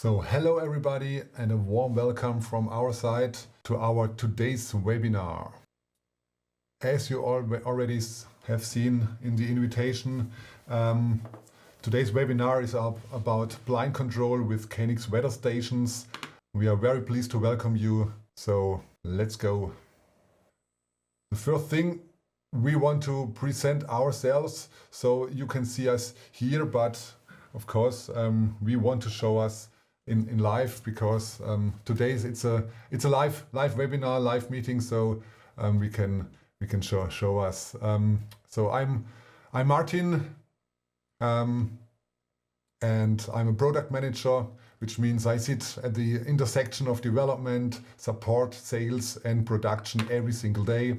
So hello everybody and a warm welcome from our side to our today's webinar. As you already have seen in the invitation, today's webinar is about blind control with KNX weather stations. We are very pleased to welcome you, so let's go. The first thing, we want to present ourselves so you can see us here, but of course we want to show us in live, because today it's a live webinar, live meeting, so we can show us. So I'm Martin, and I'm a product manager, which means I sit at the intersection of development, support, sales and production every single day.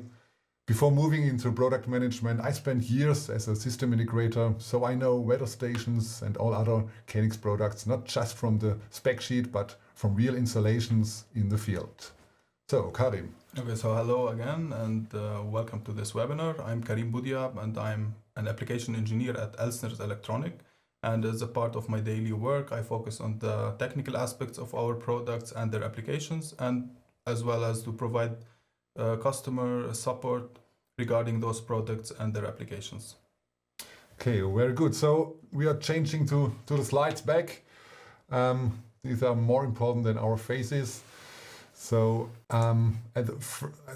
Before moving into product management, I spent years as a system integrator, so I know weather stations and all other KNX products, not just from the spec sheet, but from real installations in the field. So, Karim. Okay, so hello again and welcome to this webinar. I'm Karim Boudiab and I'm an application engineer at Elsner Electronic. And as a part of my daily work, I focus on the technical aspects of our products and their applications, and as well as to provide customer support regarding those products and their applications. Okay, very good. So we are changing to the slides back. These are more important than our faces. So the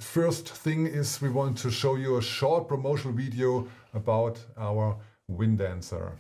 first thing is we want to show you a short promotional video about our Windancer.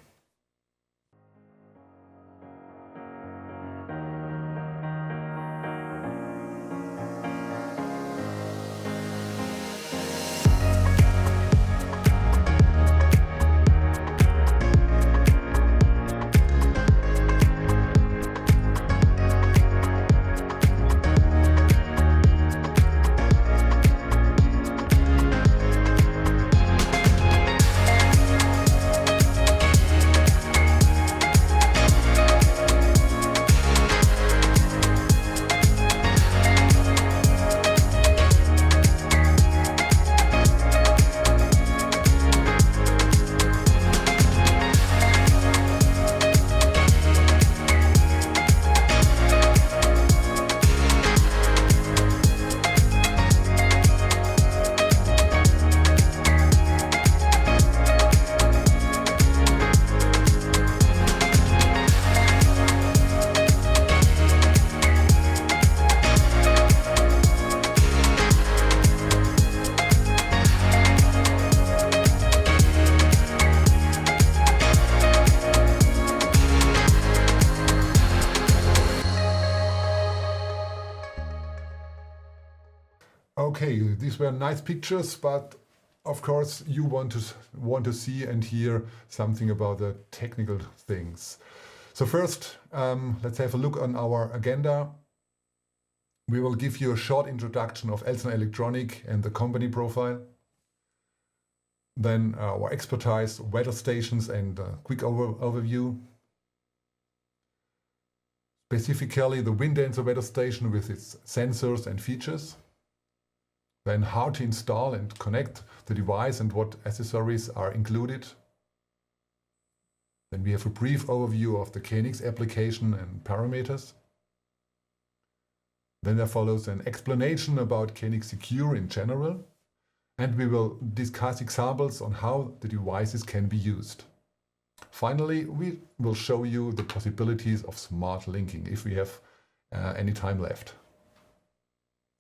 Okay, these were nice pictures, but of course you want to see and hear something about the technical things. So first, let's have a look on our agenda. We will give you a short introduction of Elsner Electronic and the company profile. Then our expertise, weather stations and a quick overview. Specifically the Windancer weather station with its sensors and features. Then how to install and connect the device and what accessories are included. Then we have a brief overview of the KNX application and parameters. Then there follows an explanation about KNX Secure in general, and we will discuss examples on how the devices can be used. Finally, we will show you the possibilities of smart linking if we have any time left.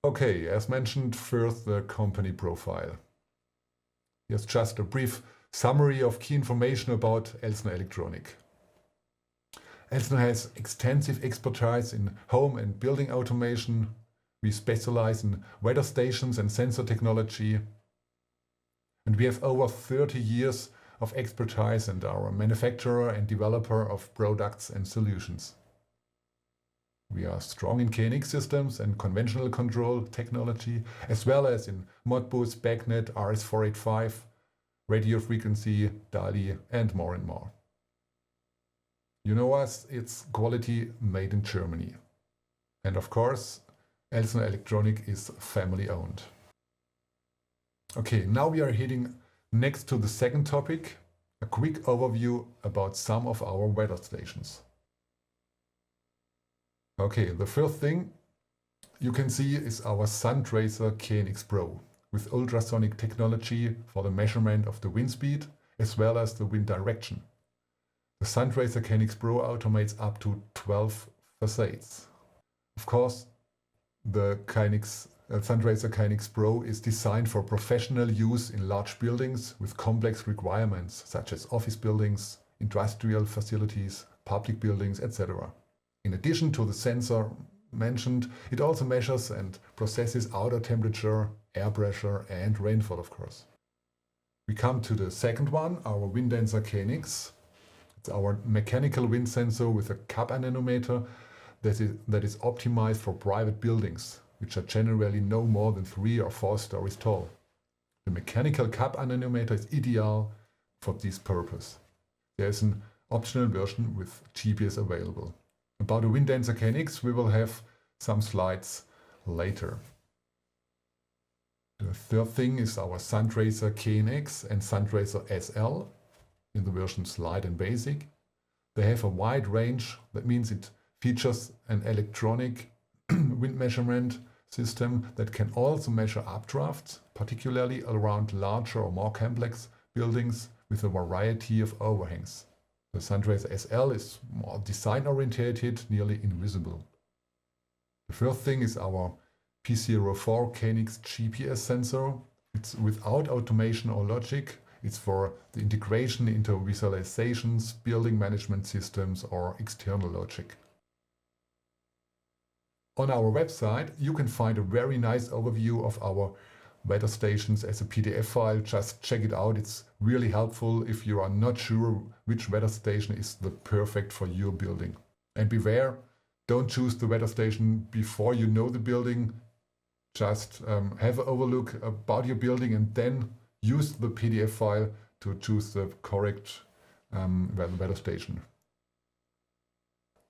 Okay, as mentioned, first the company profile. Here's just a brief summary of key information about Elsner Electronic. Elsner has extensive expertise in home and building automation. We specialize in weather stations and sensor technology. And we have over 30 years of expertise and are a manufacturer and developer of products and solutions. We are strong in KNX systems and conventional control technology, as well as in Modbus, BACnet, RS485, radio frequency, DALI, and more. You know us, it's quality made in Germany. And of course, Elsner Electronic is family owned. Okay, now we are heading next to the second topic, a quick overview about some of our weather stations. Okay, the first thing you can see is our SunTracer KNX Pro with ultrasonic technology for the measurement of the wind speed as well as the wind direction. The SunTracer KNX Pro automates up to 12 façades. Of course, the SunTracer KNX Pro is designed for professional use in large buildings with complex requirements such as office buildings, industrial facilities, public buildings, etc. In addition to the sensor mentioned, it also measures and processes outer temperature, air pressure and rainfall, of course. We come to the second one, our Windancer KNX. It's our mechanical wind sensor with a cap anemometer that is optimized for private buildings, which are generally no more than 3 or 4 stories tall. The mechanical cap anemometer is ideal for this purpose. There is an optional version with GPS available. About the Windancer KNX we will have some slides later. The third thing is our SunTracer KNX and SunTracer SL in the versions Light and Basic. They have a wide range, that means it features an electronic wind measurement system that can also measure updrafts, particularly around larger or more complex buildings with a variety of overhangs. The SunTracer SL is more design oriented, nearly invisible. The first thing is our P04 KNX GPS sensor. It's without automation or logic. It's for the integration into visualizations, building management systems or external logic. On our website you can find a very nice overview of our weather stations as a PDF file. Just check it out, it's really helpful if you are not sure which weather station is the perfect for your building. And beware, don't choose the weather station before you know the building. Just have an overlook about your building and then use the PDF file to choose the correct weather station.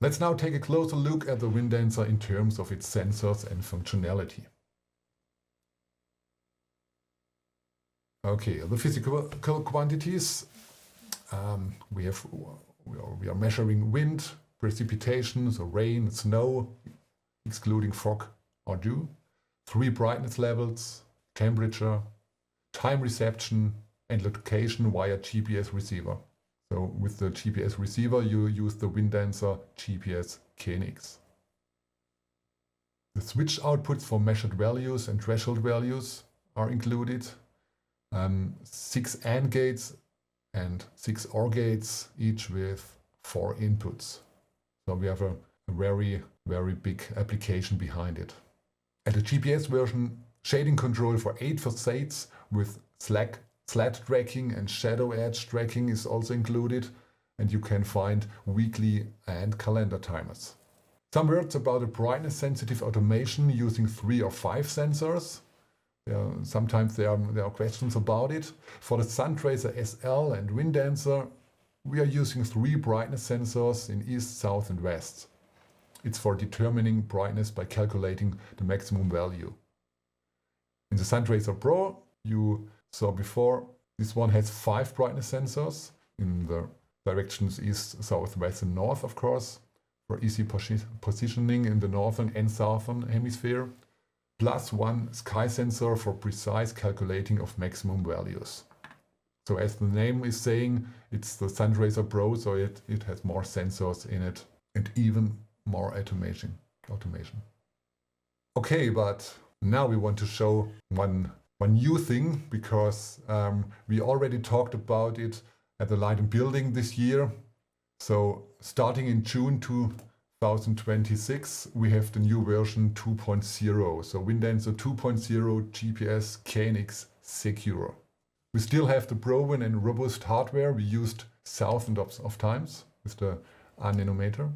Let's now take a closer look at the Windancer in terms of its sensors and functionality. Okay, the physical quantities. We are measuring wind, precipitation, so rain, snow, excluding fog or dew, 3 brightness levels, temperature, time reception and location via GPS receiver. So with the GPS receiver you use the Windancer GPS KNX. The switch outputs for measured values and threshold values are included. 6 AND gates and 6 OR gates, each with 4 inputs. So we have a very big application behind it. At the GPS version, shading control for 8 façades with slat tracking and shadow edge tracking is also included, and you can find weekly and calendar timers. Some words about the brightness sensitive automation using 3 or 5 sensors. Sometimes there are questions about it. For the SunTracer SL and Windancer, we are using 3 brightness sensors in east, south and west. It's for determining brightness by calculating the maximum value. In the SunTracer Pro, you saw before, this one has 5 brightness sensors in the directions east, south, west and north, of course, for easy positioning in the northern and southern hemisphere, plus 1 sky sensor for precise calculating of maximum values. So as the name is saying, it's the SunTracer Pro, so it has more sensors in it and even more automation. Okay, but now we want to show one new thing, because we already talked about it at the Light and Building this year. So starting in June 2026, we have the new version 2.0. So Windancer 2.0 GPS KNX Secure. We still have the proven and robust hardware we used thousands of times with the anemometer.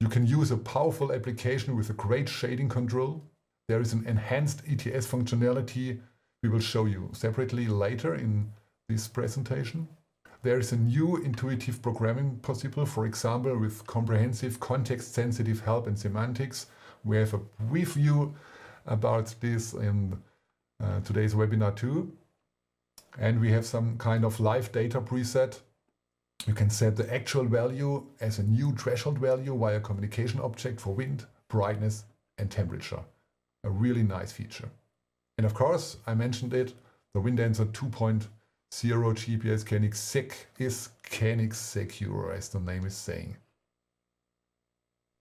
You can use a powerful application with a great shading control. There is an enhanced ETS functionality we will show you separately later in this presentation. There is a new intuitive programming possible, for example, with comprehensive context-sensitive help and semantics. We have a brief view about this in today's webinar too. And we have some kind of live data preset. You can set the actual value as a new threshold value via communication object for wind, brightness and temperature. A really nice feature. And of course, I mentioned it, the Windancer 2.0 GPS KNX SEC is KNX Secure, as the name is saying.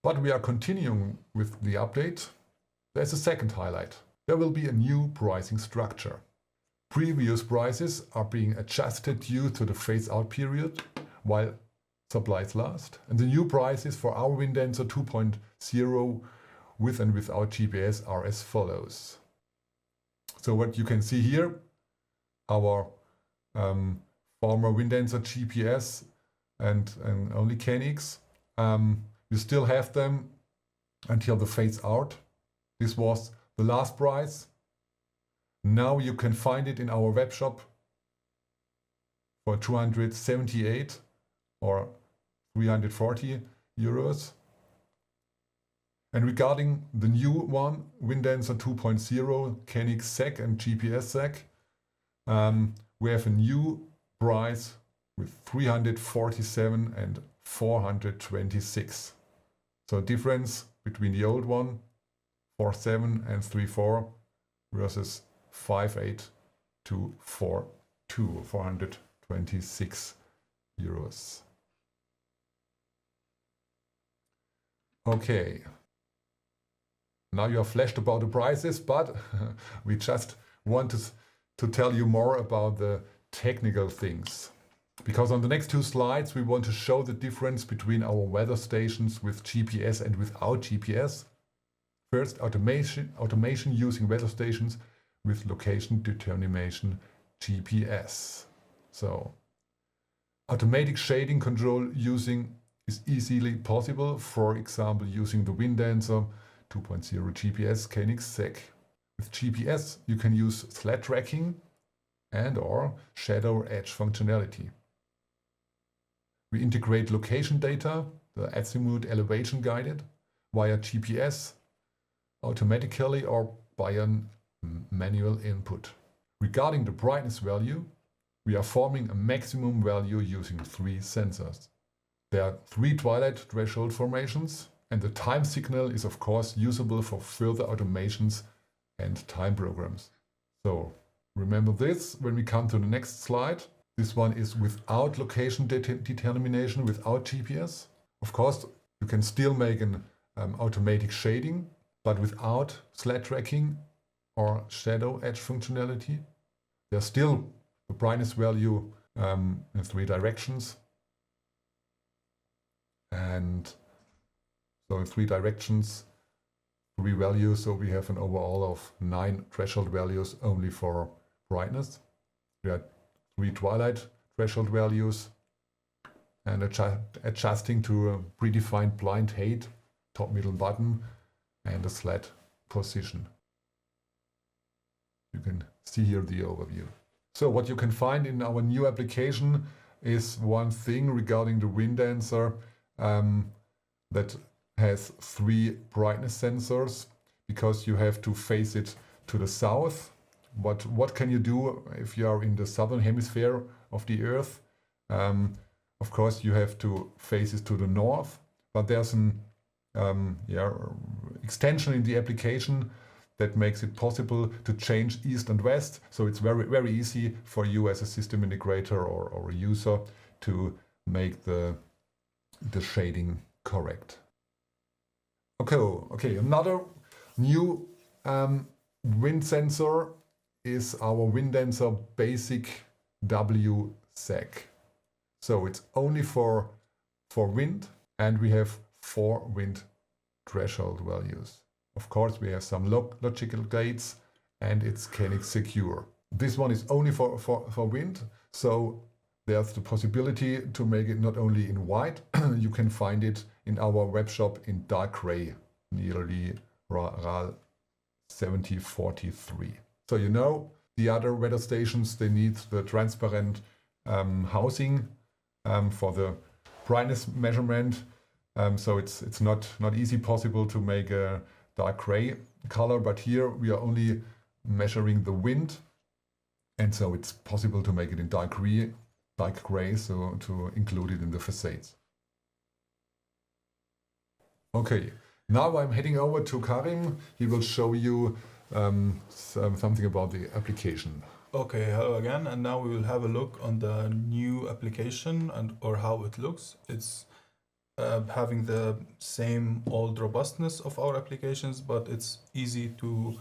But we are continuing with the update. There's a second highlight. There will be a new pricing structure. Previous prices are being adjusted due to the phase-out period while supplies last. And the new prices for our Windancer 2.0 with and without GPS are as follows. So what you can see here, our former Windancer GPS and only KNX, we still have them until the phase out. This was the last price. Now you can find it in our web shop for 278 or 340 euros. And regarding the new one, Windancer 2.0, KNX SEC and GPS SEC, we have a new price with 347 and 426. So difference between the old one, 47 and 34 versus 58 to 42, 426 euros. Okay. Now you are flashed about the prices, but we just want to tell you more about the technical things. Because on the next two slides, we want to show the difference between our weather stations with GPS and without GPS. First, automation using weather stations with location determination GPS. So, automatic shading control is easily possible, for example, using the Windancer 2.0 GPS KNX SEC. With GPS, you can use sled tracking and or shadow edge functionality. We integrate location data, the azimuth elevation guided, via GPS, automatically or by a manual input. Regarding the brightness value, we are forming a maximum value using 3 sensors. There are 3 twilight threshold formations, and the time signal is of course usable for further automations and time programs. So remember this when we come to the next slide. This one is without location determination, without GPS. Of course, you can still make an automatic shading, but without sled tracking or shadow edge functionality. There's still the brightness value in 3 directions. And so in 3 directions, 3 values, so we have an overall of 9 threshold values only for brightness. We had 3 twilight threshold values and adjusting to a predefined blind height, top, middle, bottom, and a sled position. You can see here the overview. So what you can find in our new application is one thing regarding the Windancer that has 3 brightness sensors, because you have to face it to the south. What can you do if you are in the southern hemisphere of the Earth? Of course, you have to face it to the north, but there's an extension in the application that makes it possible to change east and west. So it's very, very easy for you as a system integrator or a user to make the shading correct. Okay, another new wind sensor is our Windancer Basic W-SEC. So it's only for wind, and we have 4 wind threshold values. Of course, we have some logical gates, and it's KNX Secure. This one is only for wind, so there's the possibility to make it not only in white, you can find it in our web shop in dark gray, nearly RAL 7043. So you know, the other weather stations, they need the transparent housing for the brightness measurement. So it's not easy possible to make a dark gray color, but here we are only measuring the wind, and so it's possible to make it in dark gray, so to include it in the facades. Okay, Now I'm heading over to Karim. He will show you something about the application. Okay, hello again, and now we will have a look on the new application or how it looks. It's having the same old robustness of our applications, but it's easy to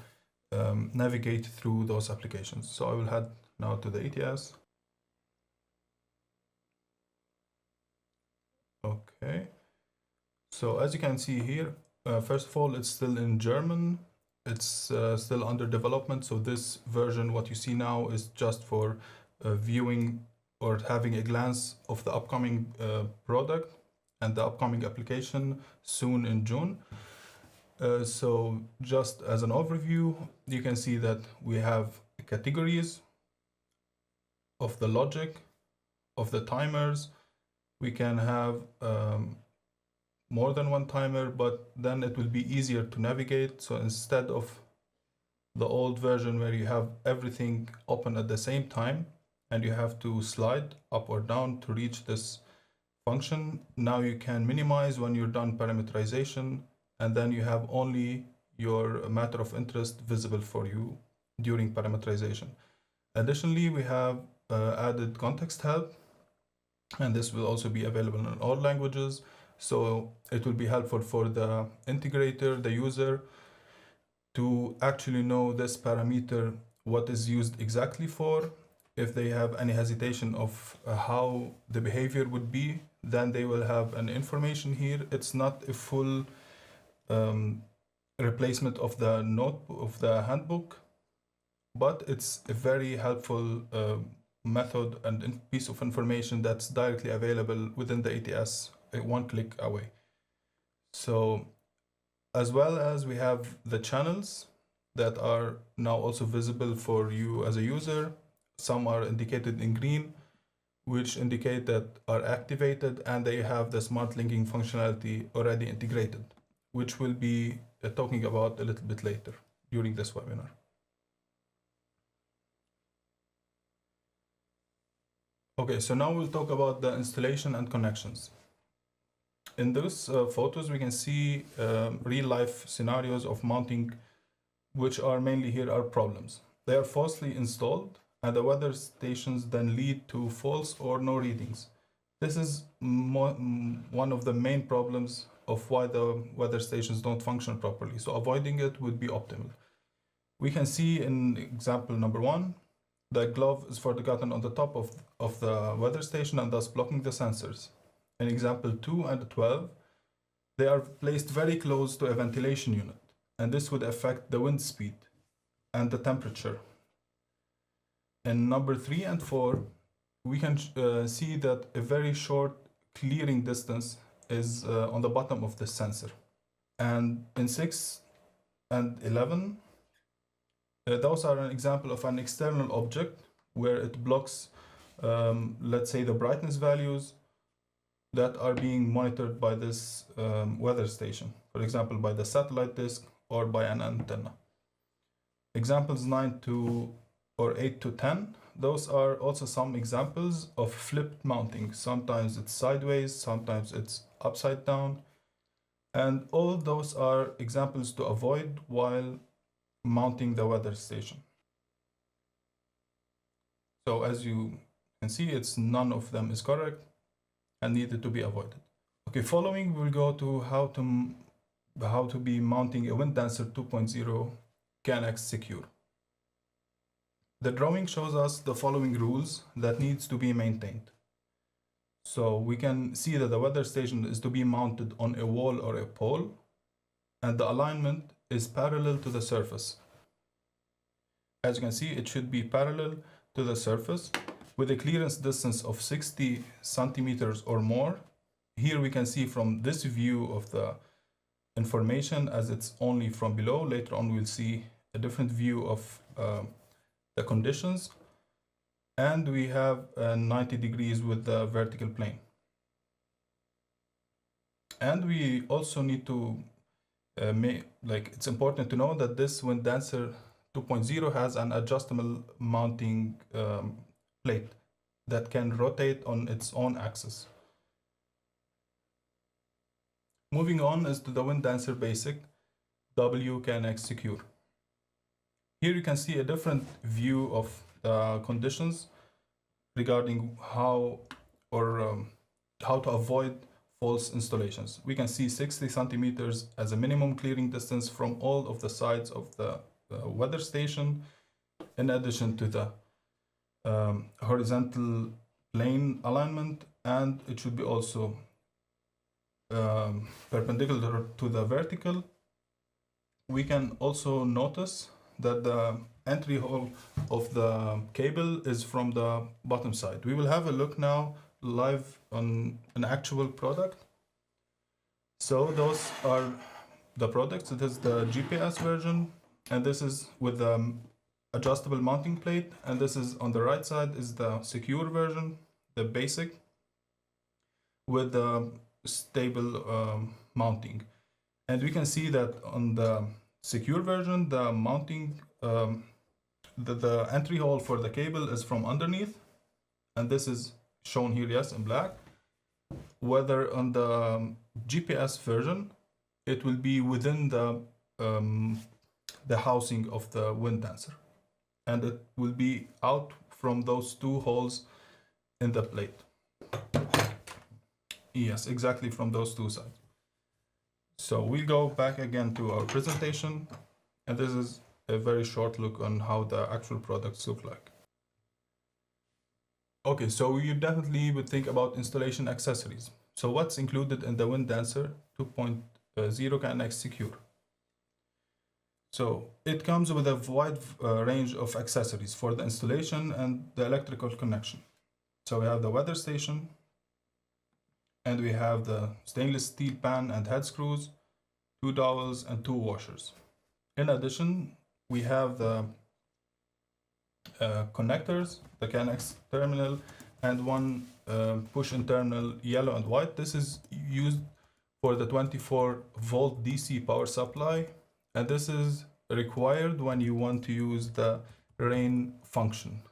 navigate through those applications. So I will head now to the ATS. Okay, so as you can see here, first of all, it's still in German. It's still under development, so this version, what you see now, is just for viewing or having a glance of the upcoming product and the upcoming application soon in June. So just as an overview, you can see that we have categories of the logic, of the timers. We can have more than one timer, but then it will be easier to navigate. So instead of the old version where you have everything open at the same time and you have to slide up or down to reach this function, now you can minimize when you're done parameterization, and then you have only your matter of interest visible for you during parameterization. Additionally, we have added context help, and this will also be available in all languages. So it will be helpful for the integrator, the user, to actually know this parameter, what is used exactly for. If they have any hesitation of how the behavior would be, then they will have an information here. It's not a full replacement of the handbook, but it's a very helpful method and piece of information that's directly available within the ATS, one click away. So as well as we have the channels that are now also visible for you as a user. Some are indicated in green, which indicate that are activated, and they have the smart linking functionality already integrated, which we'll be talking about a little bit later during this webinar. Okay, so now we'll talk about the installation and connections. In those photos, we can see real-life scenarios of mounting, which are mainly here are problems. They are falsely installed, and the weather stations then lead to false or no readings. This is one of the main problems of why the weather stations don't function properly. So avoiding it would be optimal. We can see in example number 1, the glove is forgotten on the top of the weather station and thus blocking the sensors. In example 2 and 12, they are placed very close to a ventilation unit, and this would affect the wind speed and the temperature. In number 3 and 4, we can see that a very short clearing distance is on the bottom of the sensor. And in 6 and 11, those are an example of an external object where it blocks, let's say, the brightness values that are being monitored by this weather station, for example, by the satellite disk or by an antenna. Examples 9 to or 8 to 10, those are also some examples of flipped mounting. Sometimes it's sideways, sometimes it's upside down, and all those are examples to avoid while mounting the weather station. So as you can see, none of them is correct and needed to be avoided. Okay, following we'll go to how to be mounting a Windancer 2.0 KNX Secure. The drawing shows us the following rules that needs to be maintained. So we can see that the weather station is to be mounted on a wall or a pole, and the alignment is parallel to the surface. As you can see, it should be parallel to the surface with a clearance distance of 60 centimeters or more. Here we can see from this view of the information, as it's only from below. Later on we'll see a different view of the conditions, and we have 90 degrees with the vertical plane. And we also need to it's important to know that this Windancer 2.0 has an adjustable mounting plate that can rotate on its own axis. Moving on is to the Windancer basic KNX Secure. Here you can see a different view of the conditions regarding how to avoid false installations. We can see 60 centimeters as a minimum clearing distance from all of the sides of the weather station, in addition to the horizontal plane alignment, and it should be also perpendicular to the vertical. We can also notice that the entry hole of the cable is from the bottom side. We will have a look now live on an actual product. So those are the products. It is the GPS version, and this is with the adjustable mounting plate, and this is on the right side is the secure version, the basic, with the stable mounting. And we can see that on the secure version, the mounting, the entry hole for the cable is from underneath, and this is shown here, yes, in black. Whether on the GPS version, it will be within the housing of the Windancer, and it will be out from those two holes in the plate. Yes, exactly from those two sides. So we'll go back again to our presentation, and this is a very short look on how the actual products look like. Okay, so you definitely would think about installation accessories. So what's included in the Windancer 2.0 KNX Secure? So it comes with a wide range of accessories for the installation and the electrical connection. So we have the weather station, and we have the stainless steel pan and head screws, 2 dowels and 2 washers. In addition, we have the connectors, the KNX terminal, and one push internal yellow and white. This is used for the 24-volt DC power supply, and this is required when you want to use the rain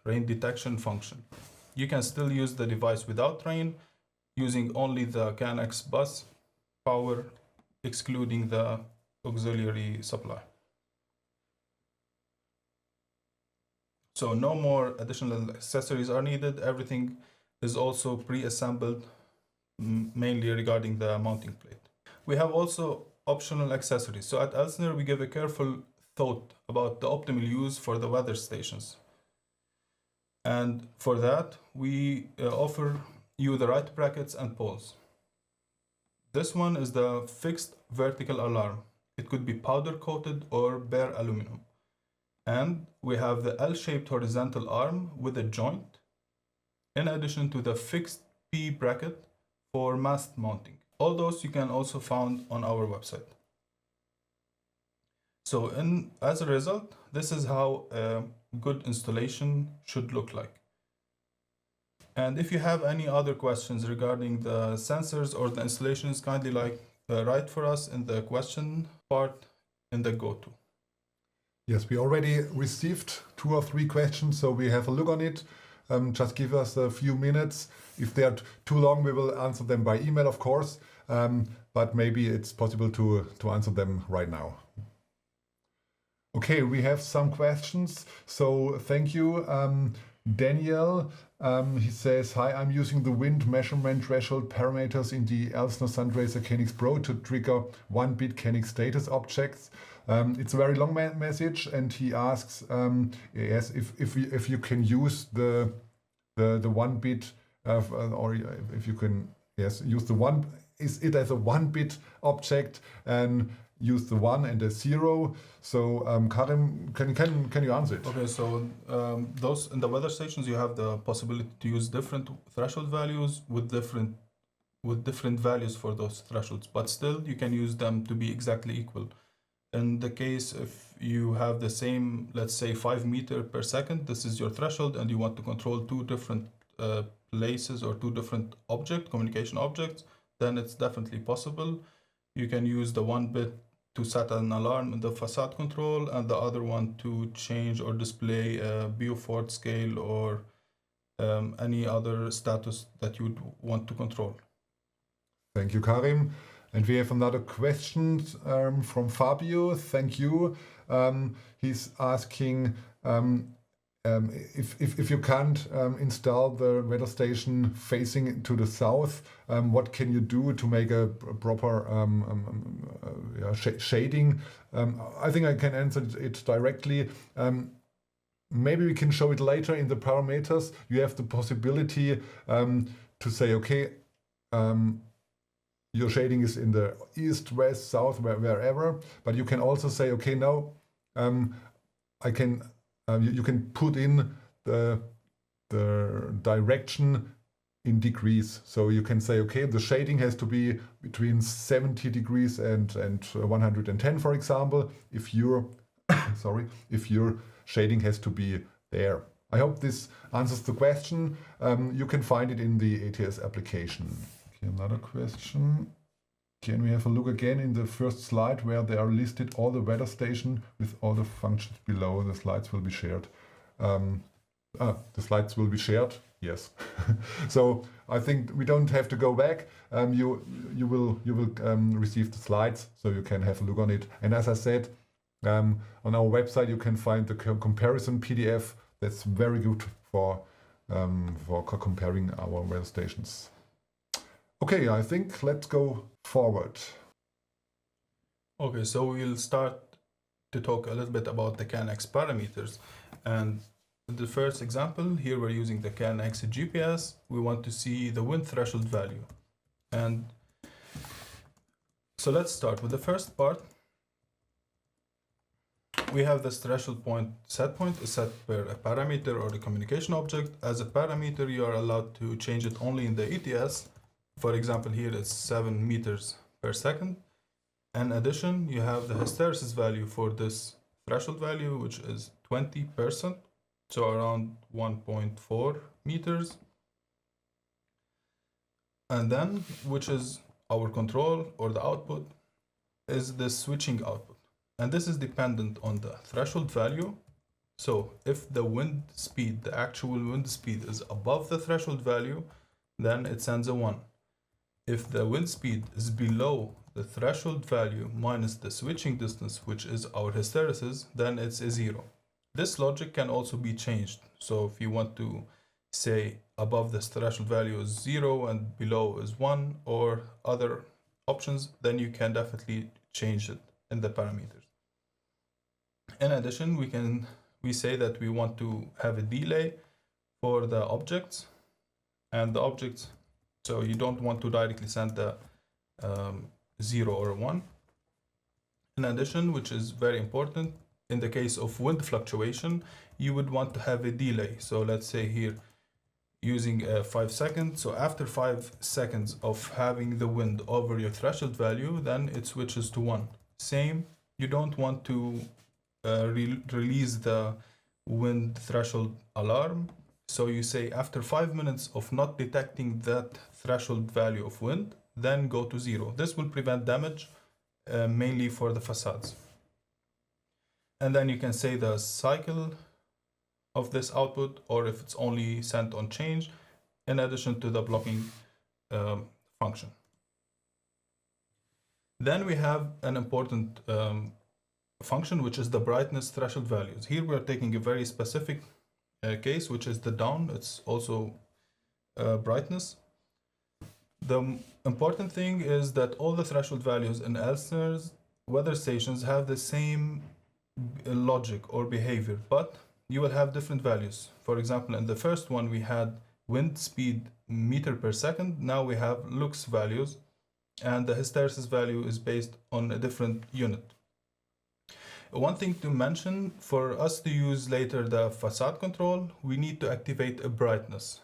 detection function. You can still use the device without rain, using only the KNX bus power, excluding the auxiliary supply. So no more additional accessories are needed. Everything is also pre-assembled, mainly regarding the mounting plate. We have also optional accessories. So at Elsner, we give a careful thought about the optimal use for the weather stations. And for that, we offer you the right brackets and poles. This one is the fixed vertical alarm. It could be powder coated or bare aluminum. And we have the L-shaped horizontal arm with a joint, in addition to the fixed P bracket for mast mounting. All those you can also find on our website. So as a result, this is how a good installation should look like. And if you have any other questions regarding the sensors or the installations, kindly write for us in the question part in the go-to. Yes, we already received 2 or 3 questions, so we have a look on it. Just give us a few minutes. If they are too long, we will answer them by email, of course, but maybe it's possible to answer them right now. Okay, we have some questions, so thank you. Daniel, he says, hi, I'm using the wind measurement threshold parameters in the Elsner Sundraiser KNX Pro to trigger 1-bit KNX status objects. It's a very long message, and he asks, yes, if you can use the 1-bit, or if you can, yes, use the one. Is it as a 1-bit object and use the 1 and a 0? So Karim, can you answer it? Okay, so those in the weather stations, you have the possibility to use different threshold values with different values for those thresholds, but still you can use them to be exactly equal. In the case if you have the same, let's say 5 meters per second, this is your threshold, and you want to control 2 different places or 2 different communication objects, then it's definitely possible. You can use the 1-bit to set an alarm in the façade control, and the other one to change or display a Beaufort scale or any other status that you would want to control. Thank you, Karim. And we have another question from Fabio. Thank you. He's asking if you can't install the weather station facing to the south, what can you do to make a proper shading? I think I can answer it directly. Maybe we can show it later in the parameters. You have the possibility to say, okay, your shading is in the east, west, south, wherever. But you can also say, okay, now I can. You can put in the direction in degrees. So you can say, okay, the shading has to be between 70 degrees and 110, for example, if your if your shading has to be there. I hope this answers the question. You can find it in the ATS application. Okay, another question. Can we have a look again in the first slide where they are listed all the weather station with all the functions below? The slides will be shared. The slides will be shared. Yes. So I think we don't have to go back. You will receive the slides, so you can have a look on it. And as I said, on our website you can find the comparison PDF. That's very good for comparing our weather stations. Okay, I think let's go forward. Okay, so we'll start to talk a little bit about the KNX parameters. And the first example, here we're using the KNX GPS. We want to see the wind threshold value. And so let's start with the first part. We have this threshold point set point is set per a parameter or the communication object. As a parameter, you are allowed to change it only in the ETS. For example, here it's 7 meters per second. In addition, you have the hysteresis value for this threshold value, which is 20%, so around 1.4 meters. And then, which is our control or the output, is the switching output. And this is dependent on the threshold value. So if the wind speed, the actual wind speed is above the threshold value, then it sends a 1. If the wind speed is below the threshold value minus the switching distance, which is our hysteresis, then it's a 0. This logic can also be changed. So if you want to say above this threshold value is 0 and below is 1 or other options, then you can definitely change it in the parameters. In addition, we say that we want to have a delay for the objects and the objects. So you don't want to directly send the 0 or 1. In addition, which is very important, in the case of wind fluctuation, you would want to have a delay. So let's say here, using 5 seconds. So after 5 seconds of having the wind over your threshold value, then it switches to 1. Same, you don't want to release the wind threshold alarm. So you say after 5 minutes of not detecting that threshold value of wind, then go to 0. This will prevent damage, mainly for the facades. And then you can say the cycle of this output, or if it's only sent on change, in addition to the blocking function. Then we have an important function, which is the brightness threshold values. Here we are taking a very specific case, which is the down. It's also brightness. The important thing is that all the threshold values in Elsner's weather stations have the same logic or behavior, but you will have different values. For example, in the first one we had wind speed meter per second. Now we have lux values, and the hysteresis value is based on a different unit. One thing to mention, for us to use later the facade control, we need to activate a brightness,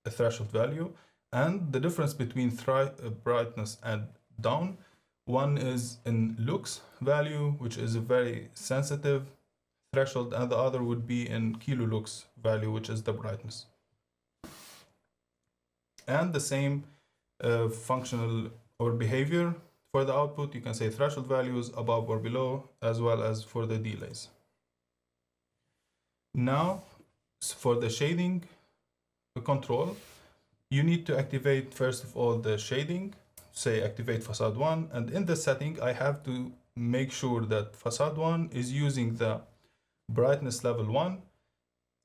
a threshold value, and the difference between brightness and down, one is in lux value, which is a very sensitive threshold, and the other would be in kilolux value, which is the brightness. And the same functional or behavior for the output, you can say threshold values above or below, as well as for the delays. Now, for the shading control, you need to activate first of all the shading. say activate facade 1, and in the setting I have to make sure that facade 1 is using the brightness level 1,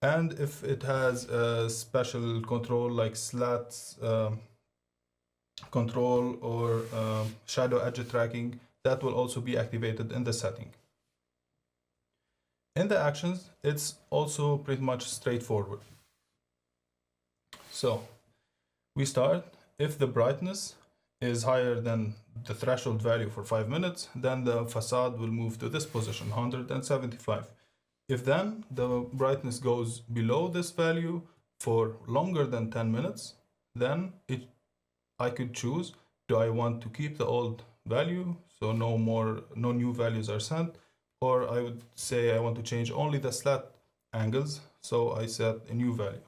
and if it has a special control like slats control or shadow edge tracking, that will also be activated in the setting. In the actions, it's also pretty much straightforward. So we start, if the brightness is higher than the threshold value for 5 minutes, then the facade will move to this position, 175. If then the brightness goes below this value for longer than 10 minutes, then I could choose, do I want to keep the old value, so no new values are sent, or I would say I want to change only the slat angles, so I set a new value.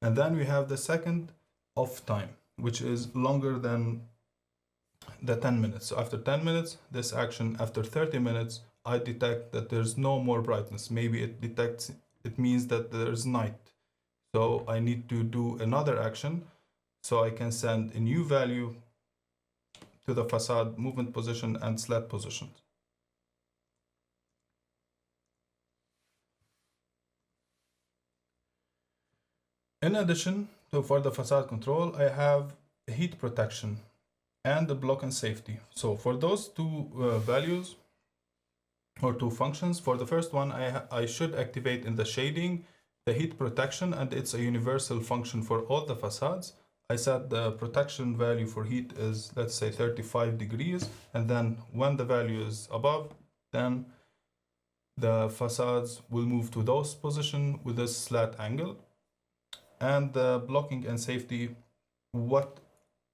And then we have the second off time, which is longer than the 10 minutes. So after 10 minutes, this action, after 30 minutes, I detect that there's no more brightness. Maybe it means that there's night. So I need to do another action, so I can send a new value to the facade movement position and slat position. In addition, for the facade control, I have heat protection and the block and safety. So for those two values or two functions, for the first one, I should activate in the shading the heat protection, and it's a universal function for all the facades. I set the protection value for heat is, let's say, 35 degrees, and then when the value is above, then the facades will move to those position with a slat angle. And the blocking and safety, what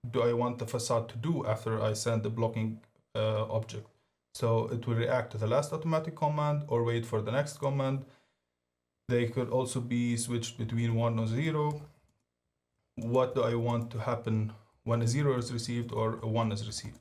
do I want the facade to do after I send the blocking object? So it will react to the last automatic command or wait for the next command. They could also be switched between 1 or 0. What do I want to happen when a 0 is received or a 1 is received?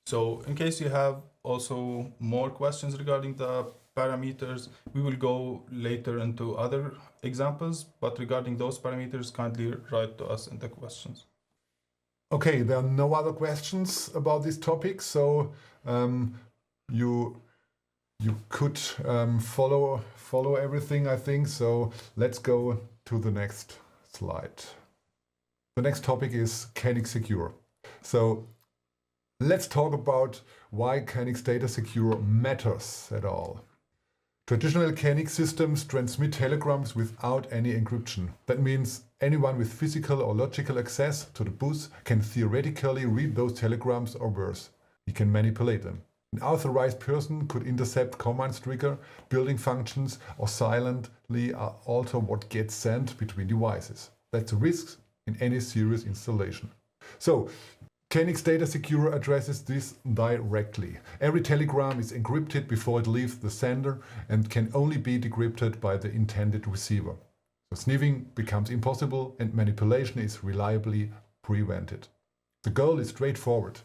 So in case you have also more questions regarding the parameters, we will go later into other examples, but regarding those parameters, kindly write to us in the questions. Okay, there are no other questions about this topic, so you could follow everything, I think. So let's go to the next slide. The next topic is KNX Secure. So let's talk about why KNX-Data-Secure matters at all. Traditional KNX systems transmit telegrams without any encryption. That means anyone with physical or logical access to the bus can theoretically read those telegrams or worse. He can manipulate them. An authorized person could intercept commands, trigger building functions, or silently alter what gets sent between devices. That's a risk in any serious installation. So, KNX-Data-Secure addresses this directly. Every telegram is encrypted before it leaves the sender and can only be decrypted by the intended receiver. So sniffing becomes impossible and manipulation is reliably prevented. The goal is straightforward: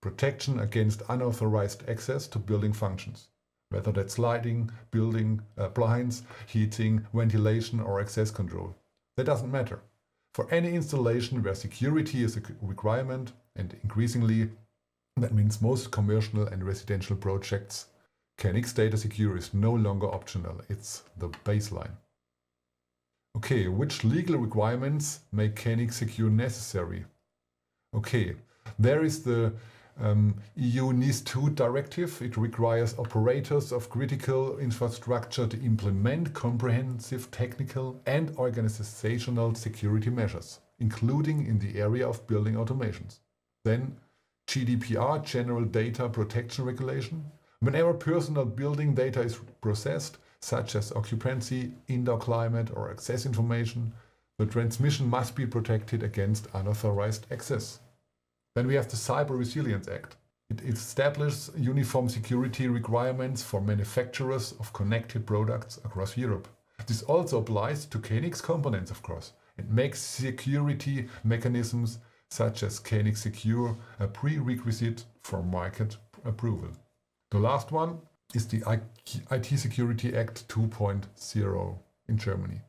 protection against unauthorized access to building functions, whether that's lighting, building, blinds, heating, ventilation, or access control. That doesn't matter. For any installation where security is a requirement, and increasingly that means most commercial and residential projects, KNX-Data-Secure is no longer optional, it's the baseline. Okay, which legal requirements make KNX-Secure necessary? Okay, there is the EU NIS2 directive. It requires operators of critical infrastructure to implement comprehensive technical and organizational security measures, including in the area of building automations. Then GDPR, General Data Protection Regulation. Whenever personal building data is processed, such as occupancy, indoor climate, or access information, the transmission must be protected against unauthorized access. Then we have the Cyber Resilience Act. It establishes uniform security requirements for manufacturers of connected products across Europe. This also applies to KNX components, of course. It makes security mechanisms such as KNX Secure a prerequisite for market approval. The last one is the IT Security Act 2.0 in Germany.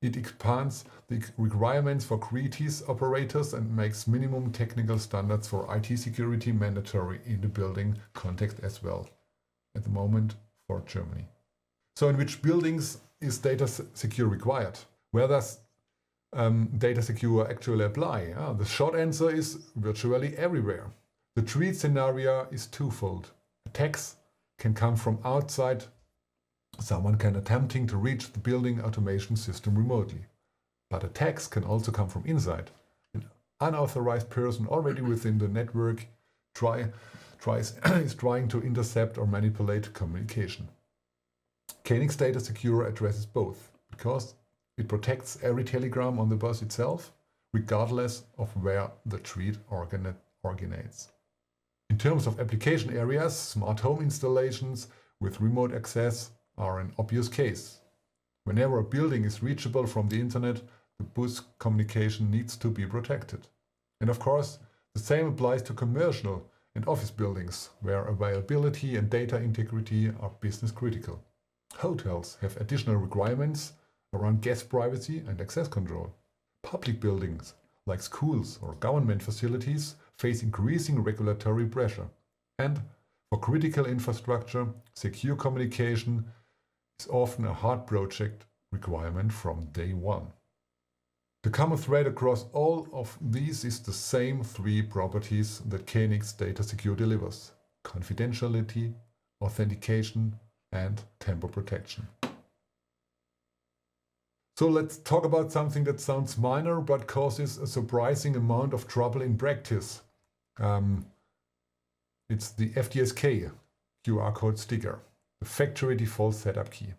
It expands the requirements for creative operators and makes minimum technical standards for IT security mandatory in the building context as well, at the moment for Germany. So in which buildings is data secure required? Where does data secure actually apply? The short answer is virtually everywhere. The treat scenario is twofold. Attacks can come from outside. Someone can attempting to reach the building automation system remotely. But attacks can also come from inside. An unauthorized person already within the network is trying to intercept or manipulate communication. KNX-Data-Secure addresses both, because it protects every telegram on the bus itself, regardless of where the treat originates. In terms of application areas, smart home installations with remote access are an obvious case. Whenever a building is reachable from the internet, the bus communication needs to be protected. And of course, the same applies to commercial and office buildings, where availability and data integrity are business critical. Hotels have additional requirements around guest privacy and access control. Public buildings, like schools or government facilities, face increasing regulatory pressure. And for critical infrastructure, secure communication is often a hard project requirement from day one. The common thread across all of these is the same three properties that KNX-Data-Secure delivers: confidentiality, authentication, and tempo protection. So let's talk about something that sounds minor but causes a surprising amount of trouble in practice. It's the FDSK QR code sticker, the factory default setup key.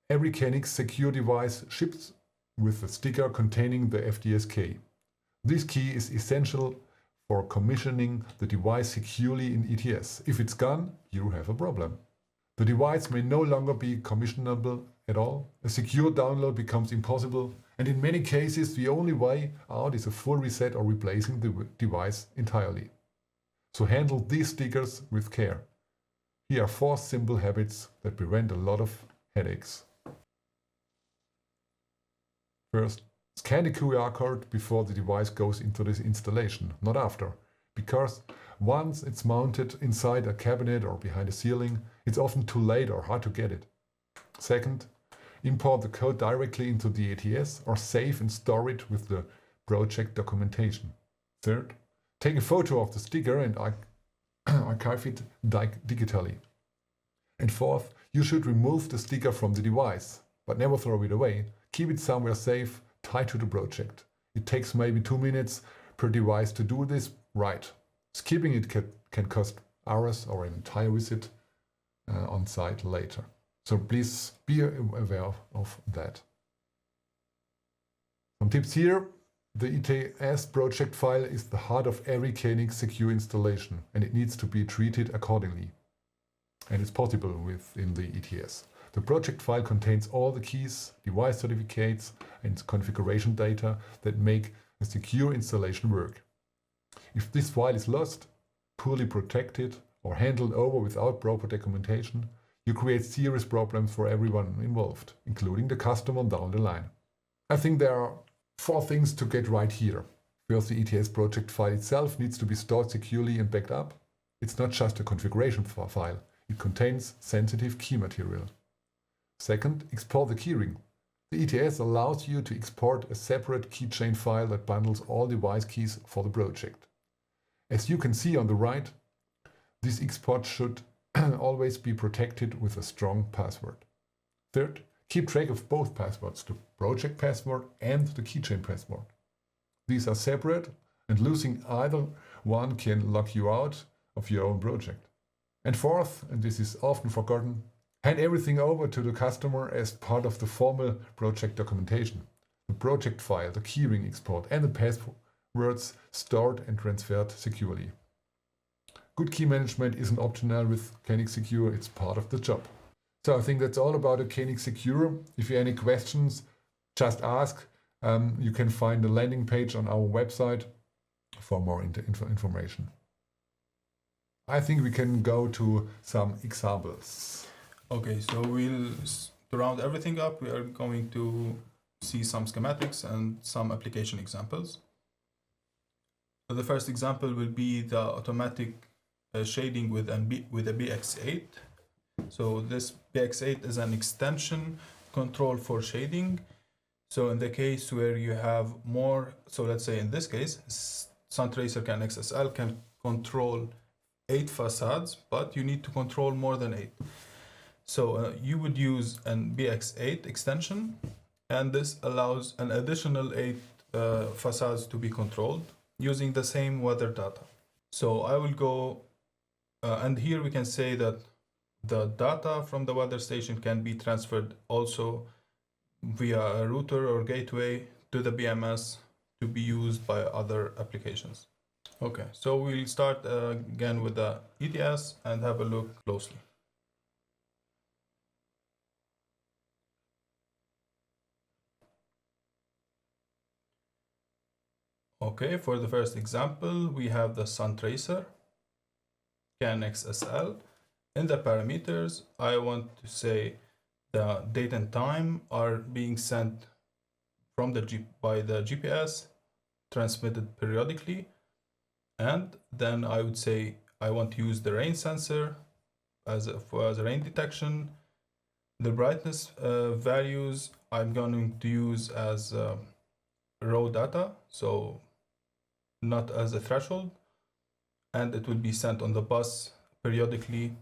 Every KNX Secure device ships with a sticker containing the FDSK. This key is essential for commissioning the device securely in ETS. If it's gone, you have a problem. The device may no longer be commissionable at all. A secure download becomes impossible, and in many cases the only way out is a full reset or replacing the device entirely. So handle these stickers with care. Here are 4 simple habits that prevent a lot of headaches. First, scan the QR code before the device goes into this installation, not after, because once it's mounted inside a cabinet or behind a ceiling, it's often too late or hard to get it. Second, import the code directly into the ATS or save and store it with the project documentation. Third, take a photo of the sticker and archive it digitally. And fourth, you should remove the sticker from the device, but never throw it away. Keep it somewhere safe, tied to the project. It takes maybe 2 minutes per device to do this right. Skipping it can cost hours or an entire visit on site later. So please be aware of that. Some tips here. The ETS project file is the heart of every KNX Secure installation, and it needs to be treated accordingly. And it's possible within the ETS. The project file contains all the keys, device certificates, and configuration data that make a secure installation work. If this file is lost, poorly protected, or handled over without proper documentation, you create serious problems for everyone involved, including the customer down the line. I think there are 4 things to get right here. First, the ETS project file itself needs to be stored securely and backed up. It's not just a configuration file, it contains sensitive key material. Second, export the keyring. The ETS allows you to export a separate keychain file that bundles all device keys for the project. As you can see on the right, this export should always be protected with a strong password. Third, keep track of both passwords, the project password and the keychain password. These are separate, and losing either one can lock you out of your own project. And fourth, and this is often forgotten, hand everything over to the customer as part of the formal project documentation. The project file, the keyring export, and the passwords stored and transferred securely. Good key management isn't optional with KNX Secure, it's part of the job. So I think that's all about the KNX Secure. If you have any questions, just ask. You can find the landing page on our website for more information. I think we can go to some examples. Okay, so to round everything up, we are going to see some schematics and some application examples. The first example will be the automatic shading with a BX8. So this BX8 is an extension control for shading. So in the case where you have more, so let's say in this case, SunTracer KNX SL can control 8 facades, but you need to control more than 8. So you would use an BX8 extension, and this allows an additional 8 facades to be controlled using the same weather data. So I will go, and here we can say that the data from the weather station can be transferred also via a router or gateway to the BMS to be used by other applications. Okay, so we'll start again with the ETS and have a look closely. Okay, for the first example, we have the SunTracer KNX SL. In the parameters, I want to say the date and time are being sent from by the GPS, transmitted periodically. And then I would say I want to use the rain sensor as a rain detection. The brightness values I'm going to use as raw data, so not as a threshold, and it will be sent on the bus periodically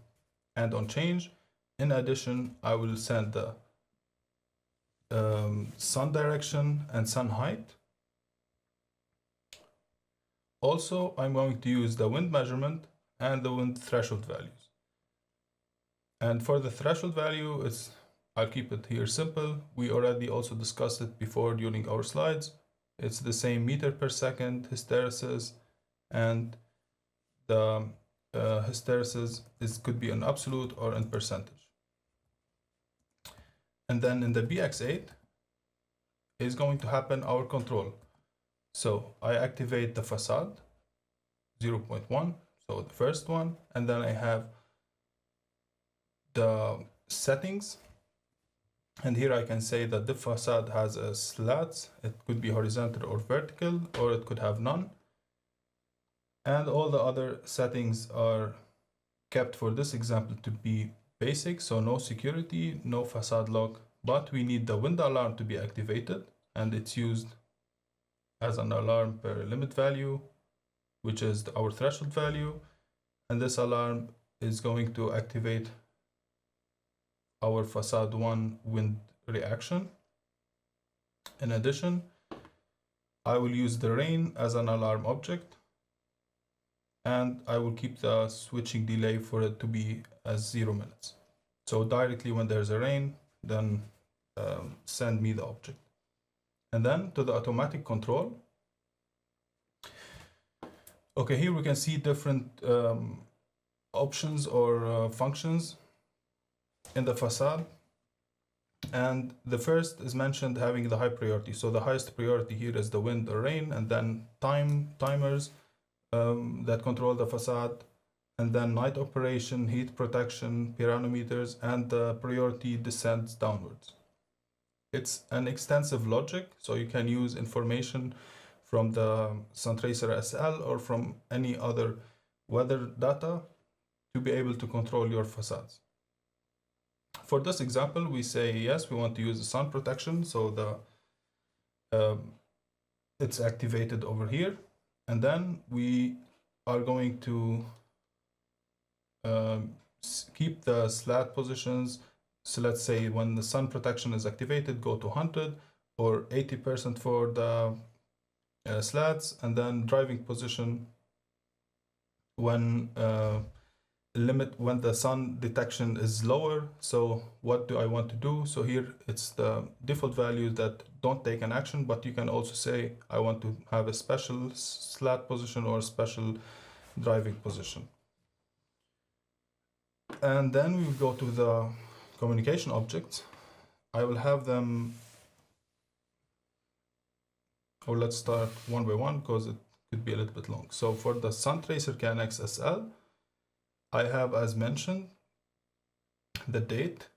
and on change. In addition, I will send the sun direction and sun height. Also, I'm going to use the wind measurement and the wind threshold values. And for the threshold value, I'll keep it here simple. We already also discussed it before during our slides. It's the same meter per second hysteresis, and the hysteresis could be in absolute or in percentage. And then in the BX8 is going to happen our control. So I activate the facade 0.1, so the first one, and then I have the settings. And here I can say that the facade has a slats. It could be horizontal or vertical, or it could have none. And all the other settings are kept for this example to be basic, so no security, no facade lock, but we need the wind alarm to be activated, and it's used as an alarm per limit value, which is our threshold value. And this alarm is going to activate our facade 1 wind reaction. In addition, I will use the rain as an alarm object, and I will keep the switching delay for it to be as 0 minutes. So directly when there's a rain, then send me the object. And then to the automatic control. Okay, here we can see different options or functions in the facade. And the first is mentioned having the high priority. So the highest priority here is the wind or rain, and then timers that control the facade, and then night operation, heat protection, parameters, and the priority descends downwards. It's an extensive logic, so you can use information from the SunTracer SL or from any other weather data to be able to control your facades. For this example, we say yes, we want to use the sun protection, so it's activated over here, and then we are going to keep the slat positions. So let's say when the sun protection is activated, go to 100 or 80% for the slats, and then driving position when when the sun detection is lower. So what do I want to do? So here it's the default values that don't take an action, but you can also say I want to have a special slat position or a special driving position. And then we go to the communication objects. I will have them, or let's start one by one because it could be a little bit long. So for the SunTracer KNX SL, I have, as mentioned, the date,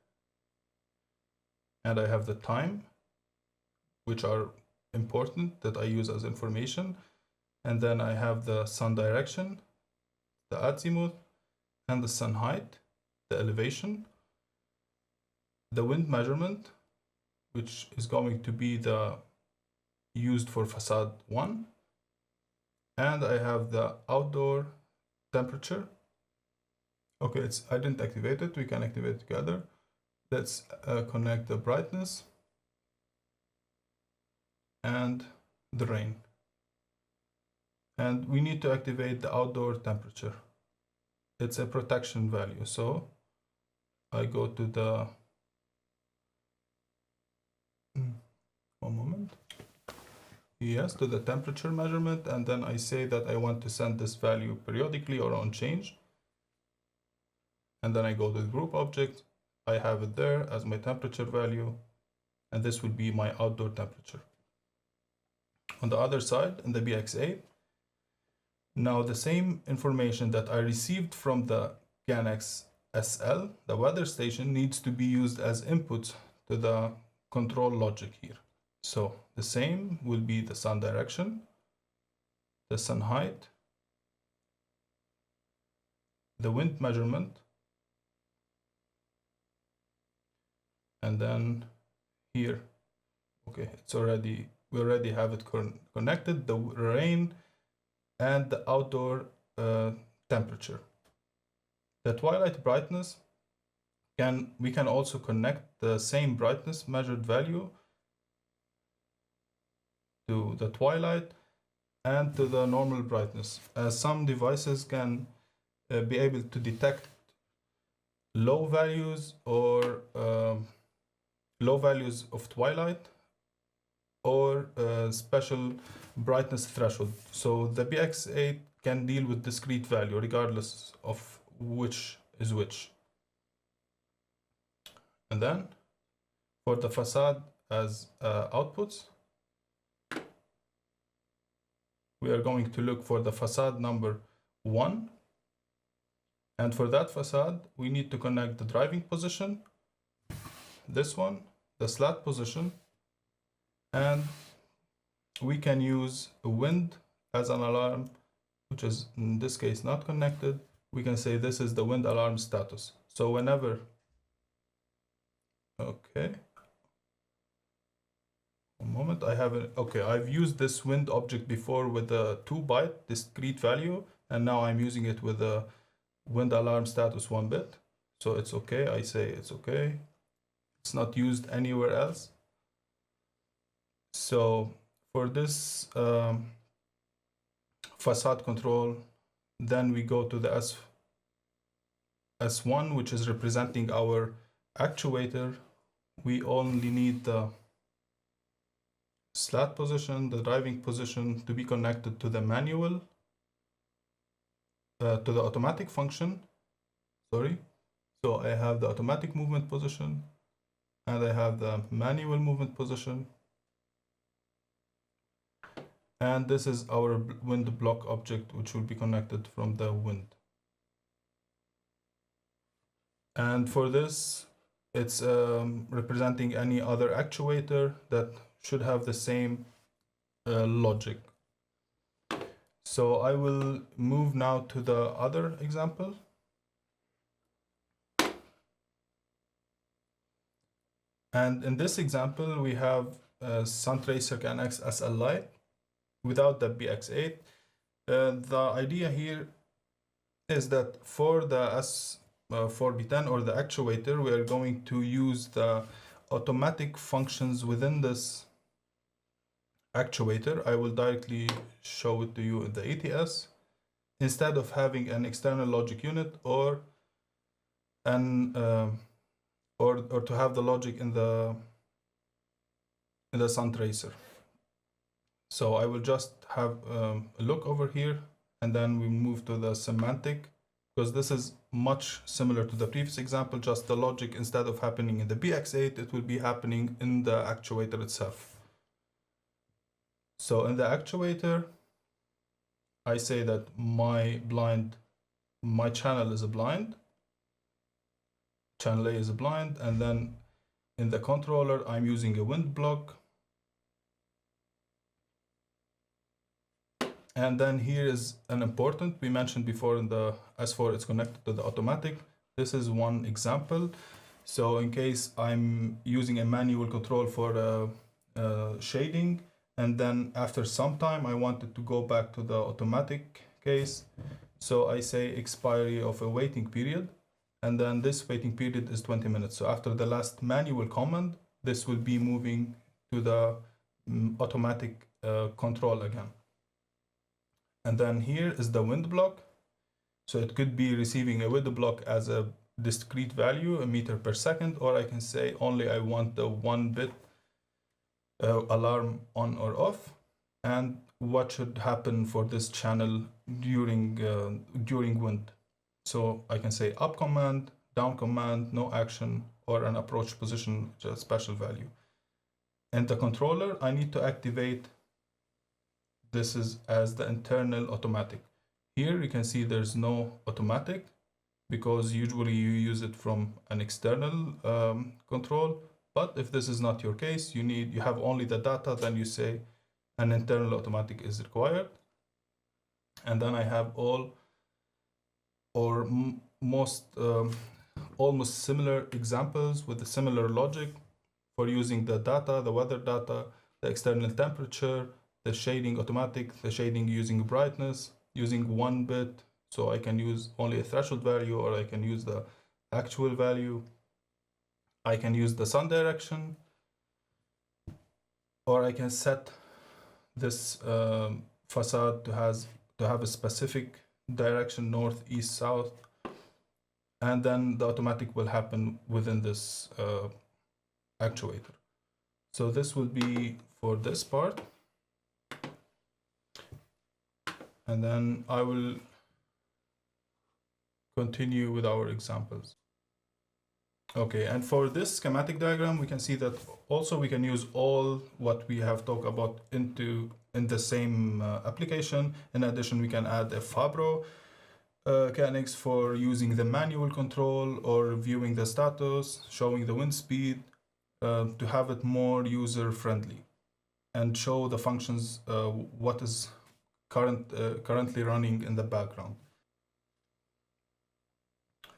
and I have the time, which are important that I use as information. And then I have the sun direction, the azimuth, and the sun height, the elevation, the wind measurement, which is going to be the used for facade 1, and I have the outdoor temperature. Okay, I didn't activate it. We can activate it together. Let's connect the brightness and the rain. And we need to activate the outdoor temperature. It's a protection value. So I go to the, one moment. Yes, to the temperature measurement, and then I say that I want to send this value periodically or on change. And then I go to the group object. I have it there as my temperature value, and this will be my outdoor temperature. On the other side, in the BX8, now the same information that I received from the KNX SL, the weather station, needs to be used as inputs to the control logic here. So the same will be the sun direction, the sun height, the wind measurement, and then here, okay, we already have it connected, the rain and the outdoor temperature. The twilight brightness, we can also connect the same brightness measured value to the twilight and to the normal brightness. Some devices can be able to detect low values or low values of twilight or special brightness threshold. So the BX8 can deal with discrete value regardless of which is which. And then for the facade as outputs, we are going to look for the facade number 1. And for that facade, we need to connect the driving position, this one, the slat position, and we can use a wind as an alarm, which is in this case not connected. We can say this is the wind alarm status. So whenever, okay, one moment, I've used this wind object before with a 2-byte discrete value, and now I'm using it with a wind alarm status 1 bit. So it's okay, I say it's okay. It's not used anywhere else. So for this facade control, then we go to the S1, which is representing our actuator. We only need the slat position, the driving position to be connected to the manual, to the automatic function, sorry. So I have the automatic movement position and I have the manual movement position. And this is our wind block object, which will be connected from the wind. And for this, it's representing any other actuator that should have the same logic. So I will move now to the other example. And in this example, we have SunTracer KNX SL Lite without the BX8. The idea here is that for the S4B10 or the actuator, we are going to use the automatic functions within this actuator. I will directly show it to you in the ATS instead of having an external logic unit or an or to have the logic in the SunTracer. So I will just have a look over here, and then we move to the semantic, because this is much similar to the previous example, just the logic, instead of happening in the BX8, it will be happening in the actuator itself. So in the actuator, I say that my channel is a blind, channel A is a blind, and then in the controller, I'm using a wind block, And then here is an important, we mentioned before in the S4, it's connected to the automatic. This is one example. So in case I'm using a manual control for shading, and then after some time I wanted to go back to the automatic case. So I say expiry of a waiting period, and then this waiting period is 20 minutes. So after the last manual command, this will be moving to the automatic control again. And then here is the wind block. So it could be receiving a wind block as a discrete value, a meter per second, or I can say only I want the 1 bit alarm on or off, and what should happen for this channel during wind. So I can say up command, down command, no action, or an approach position, just special value. And the controller, I need to activate this is as the internal automatic. Here you can see there's no automatic because usually you use it from an external control. But if this is not your case, you have only the data, then you say an internal automatic is required. And then I have all or most almost similar examples with a similar logic for using the data, the weather data, the external temperature, the shading automatic, the shading using brightness, using 1 bit. So I can use only a threshold value, or I can use the actual value. I can use the sun direction, or I can set this facade to have a specific direction, north, east, south, and then the automatic will happen within this actuator. So this will be for this part, and then I will continue with our examples. Okay, and for this schematic diagram, we can see that also we can use all what we have talked about in the same application. In addition, we can add a Fabro KNX for using the manual control or viewing the status, showing the wind speed, to have it more user-friendly and show the functions, what is currently running in the background.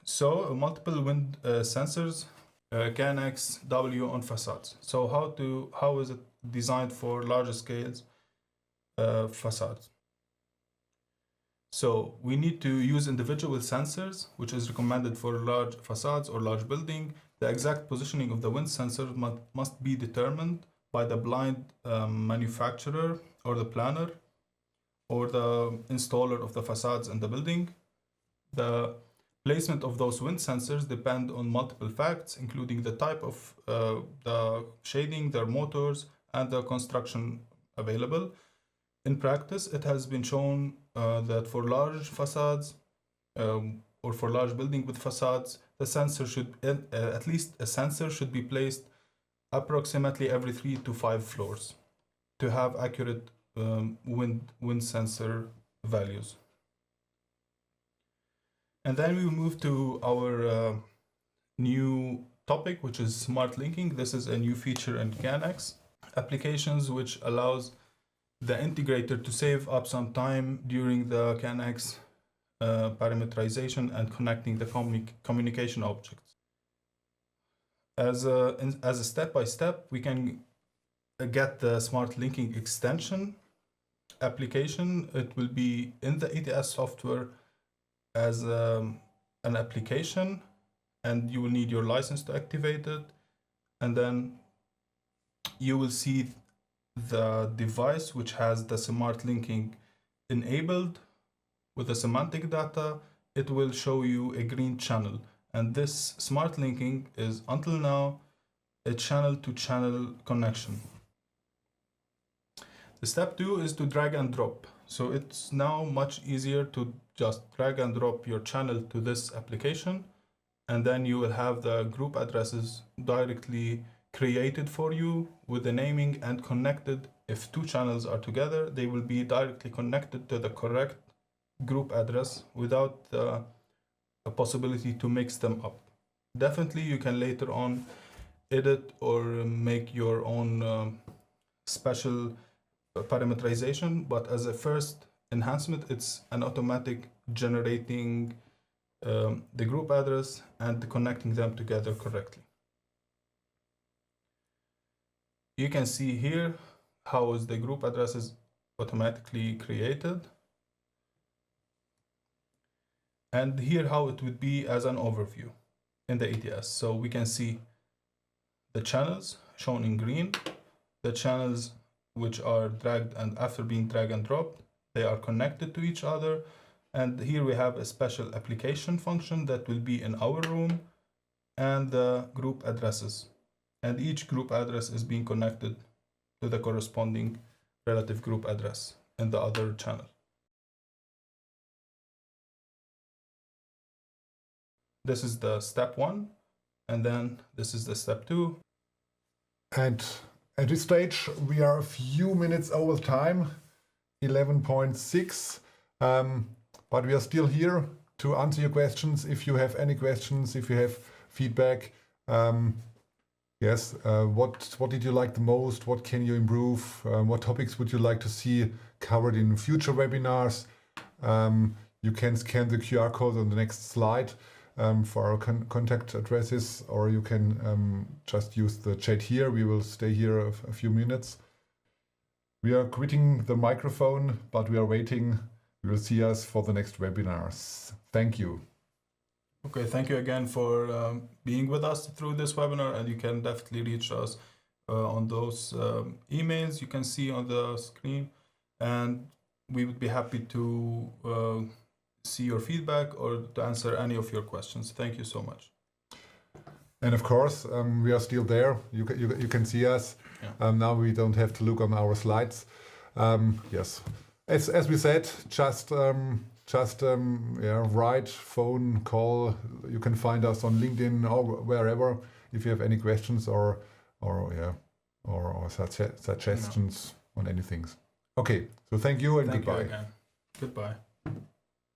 So multiple wind sensors, KNX-W on facades. So how is it designed for larger scales facades? So we need to use individual sensors, which is recommended for large facades or large building. The exact positioning of the wind sensor must be determined by the blind manufacturer or the planner or the installer of the facades in the building. The placement of those wind sensors depend on multiple facts, including the type of the shading, their motors, and the construction available. In practice, it has been shown that for large facades or for large building with facades, the sensor should, at least a sensor should be placed approximately every 3 to 5 floors to have accurate wind sensor values. And then we move to our new topic, which is smart linking. This is a new feature in KNX applications, which allows the integrator to save up some time during the KNX parameterization and connecting the communication objects. As a step-by-step, we can get the smart linking extension application. It will be in the ETS software as an application, and you will need your license to activate it. And then you will see the device which has the smart linking enabled with the semantic data. It will show you a green channel, and this smart linking is until now a channel-to-channel connection. The step 2 is to drag and drop. So it's now much easier to just drag and drop your channel to this application, and then you will have the group addresses directly created for you with the naming and connected. If 2 channels are together, they will be directly connected to the correct group address without a possibility to mix them up. Definitely you can later on edit or make your own special parameterization, but as a first enhancement, it's an automatic generating the group address and connecting them together correctly. You can see here how is the group addresses automatically created, and here how it would be as an overview in the ATS. So we can see the channels shown in green, the channels which are dragged, and after being drag and dropped, they are connected to each other. And here we have a special application function that will be in our room, and the group addresses. And each group address is being connected to the corresponding relative group address in the other channel. This is the step 1, and then this is the step 2. And at this stage, we are a few minutes over time, 11.6. But we are still here to answer your questions. If you have any questions, if you have feedback, yes, what did you like the most? What can you improve? What topics would you like to see covered in future webinars? You can scan the QR code on the next slide for our contact addresses, or you can just use the chat here. We will stay here a few minutes. We are quitting the microphone, but we are waiting. You will see us for the next webinars. Thank you. Okay, thank you again for being with us through this webinar, and you can definitely reach us on those emails you can see on the screen, and we would be happy to see your feedback or to answer any of your questions. Thank you so much. And of course, we are still there. You can see us. Yeah. Now we don't have to look on our slides. Yes. As we said, just write, phone, call. You can find us on LinkedIn or wherever if you have any questions or suggestions on anything. Okay, so thank you and goodbye. Goodbye. Goodbye.